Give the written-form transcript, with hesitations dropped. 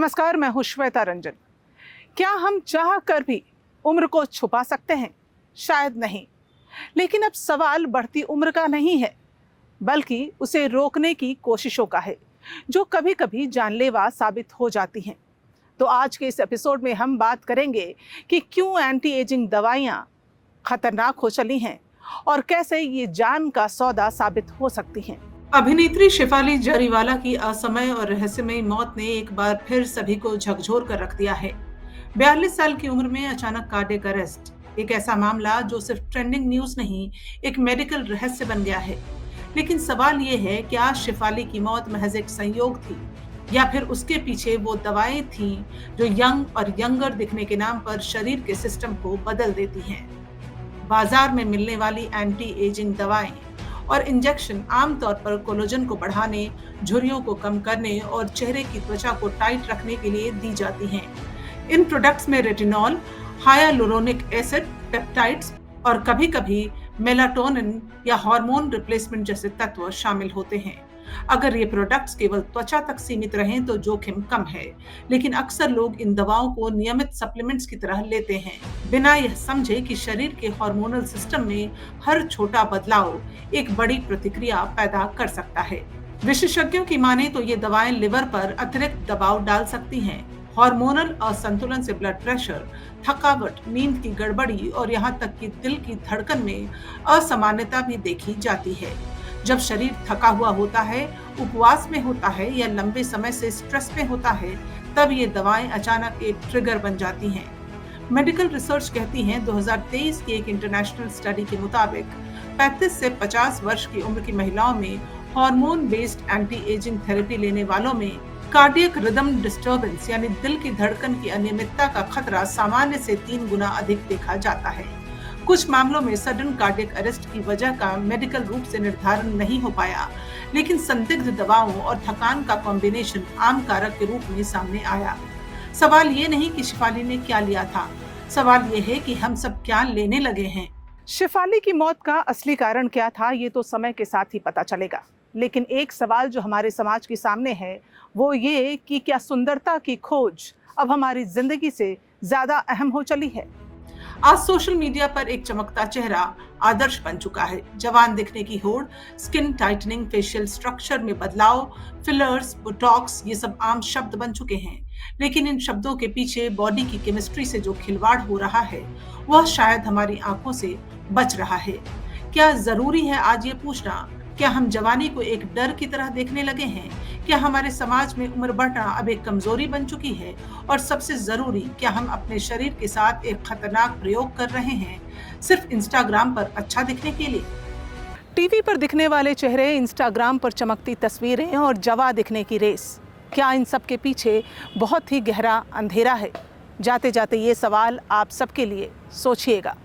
नमस्कार, मैं हूं श्वेता रंजन। क्या हम चाह कर भी उम्र को छुपा सकते हैं? शायद नहीं। लेकिन अब सवाल बढ़ती उम्र का नहीं है, बल्कि उसे रोकने की कोशिशों का है, जो कभी कभी जानलेवा साबित हो जाती हैं। तो आज के इस एपिसोड में हम बात करेंगे कि क्यों एंटी एजिंग दवाइयाँ खतरनाक हो चली हैं और कैसे ये जान का सौदा साबित हो सकती हैं। अभिनेत्री शेफाली जरीवाला की असमय और रहस्यमयी मौत ने एक बार फिर सभी को झकझोर कर रख दिया है। 42 साल की उम्र में अचानक कार्डियक अरेस्ट, एक ऐसा मामला जो सिर्फ ट्रेंडिंग न्यूज नहीं, एक मेडिकल रहस्य बन गया है। लेकिन सवाल ये है, क्या शेफाली की मौत महज एक संयोग थी या फिर उसके पीछे वो दवाएं थीं जो यंग और यंगर दिखने के नाम पर शरीर के सिस्टम को बदल देती हैं। बाजार में मिलने वाली एंटी एजिंग दवाएं और इंजेक्शन आमतौर पर कोलेजन को बढ़ाने, झुर्रियों को कम करने और चेहरे की त्वचा को टाइट रखने के लिए दी जाती हैं। इन प्रोडक्ट्स में रेटिनॉल, हाइलुरोनिक एसिड, पेप्टाइड्स और कभी-कभी मेलाटोनिन या हार्मोन रिप्लेसमेंट जैसे तत्व शामिल होते हैं। अगर ये प्रोडक्ट्स केवल त्वचा तक सीमित रहें तो जोखिम कम है, लेकिन अक्सर लोग इन दवाओं को नियमित सप्लीमेंट्स की तरह लेते हैं, बिना यह समझे कि शरीर के हार्मोनल सिस्टम में हर छोटा बदलाव एक बड़ी प्रतिक्रिया पैदा कर सकता है। विशेषज्ञों की माने तो ये दवाएं लिवर पर अतिरिक्त दबाव डाल सकती हैं। हार्मोनल असंतुलन से ब्लड प्रेशर, थकावट, नींद की गड़बड़ी और यहाँ तक कि दिल की धड़कन में असामान्यता भी देखी जाती है। जब शरीर थका हुआ होता है, उपवास में होता है या लंबे समय से स्ट्रेस में होता है, तब ये दवाएं अचानक एक ट्रिगर बन जाती हैं। मेडिकल रिसर्च कहती है 2023 की एक इंटरनेशनल स्टडी के मुताबिक 35 से 50 वर्ष की उम्र की महिलाओं में hormone based anti ageing therapy लेने वालों में कार्डियक रिदम डिस्टर्बेंस यानी दिल की धड़कन की अनियमितता का खतरा सामान्य से 3 गुना अधिक देखा जाता है। कुछ मामलों में सडन कार्डियक अरेस्ट की वजह का मेडिकल रूप से निर्धारण नहीं हो पाया, लेकिन संदिग्ध दवाओं और थकान का कॉम्बिनेशन आम कारक के रूप में सामने आया। सवाल ये नहीं कि शेफाली ने क्या लिया था, सवाल ये है कि हम सब क्या लेने लगे हैं। शेफाली की मौत का असली कारण क्या था, ये तो समय के साथ ही पता चलेगा। लेकिन एक सवाल जो हमारे समाज के सामने है, वो ये कि क्या सुंदरता की खोज अब हमारी जिंदगी से ज्यादा अहम हो चली है। आज सोशल मीडिया पर एक चमकता चेहरा आदर्श बन चुका है। जवान दिखने की होड़, स्किन टाइटनिंग, फेशियल स्ट्रक्चर में बदलाव, फिलर्स, बोटॉक्स, ये सब आम शब्द बन चुके हैं। लेकिन इन शब्दों के पीछे बॉडी की केमिस्ट्री से जो खिलवाड़ हो रहा है, वह शायद हमारी आंखों से बच रहा है। क्या जरूरी है आज ये पूछना, क्या हम जवानी को एक डर की तरह देखने लगे हैं? क्या हमारे समाज में उम्र बढ़ना अब एक कमजोरी बन चुकी है? और सबसे जरूरी, क्या हम अपने शरीर के साथ एक खतरनाक प्रयोग कर रहे हैं, सिर्फ इंस्टाग्राम पर अच्छा दिखने के लिए? टीवी पर दिखने वाले चेहरे, इंस्टाग्राम पर चमकती तस्वीरें और जवां दिखने की रेस, क्या इन सब के पीछे बहुत ही गहरा अंधेरा है? जाते जाते ये सवाल आप सबके लिए सोचिएगा।